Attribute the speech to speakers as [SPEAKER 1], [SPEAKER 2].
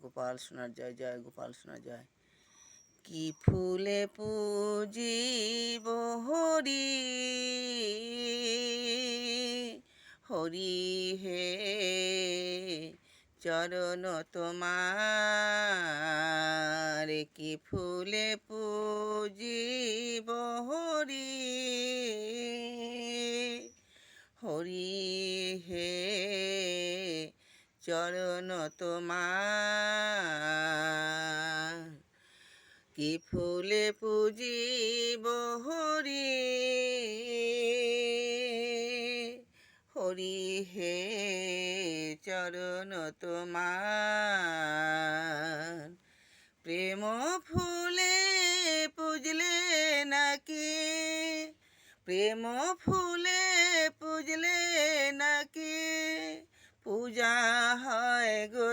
[SPEAKER 1] গোপাল সোনার জয়, জয় গোপাল সোনার জয়। কি ফুলে পূজিব হরি, হরি হে চরণ তোমার, কি ফুলে পূজিব হরি, হরি হে চরণ তোমার, কি ফুলে পূজিব হরি, হরি হে চরণ তোমার। প্রেম ফুলে পুজলে নাকি, প্রেম ফুলে পুজলে নাকি পূজা হয় গো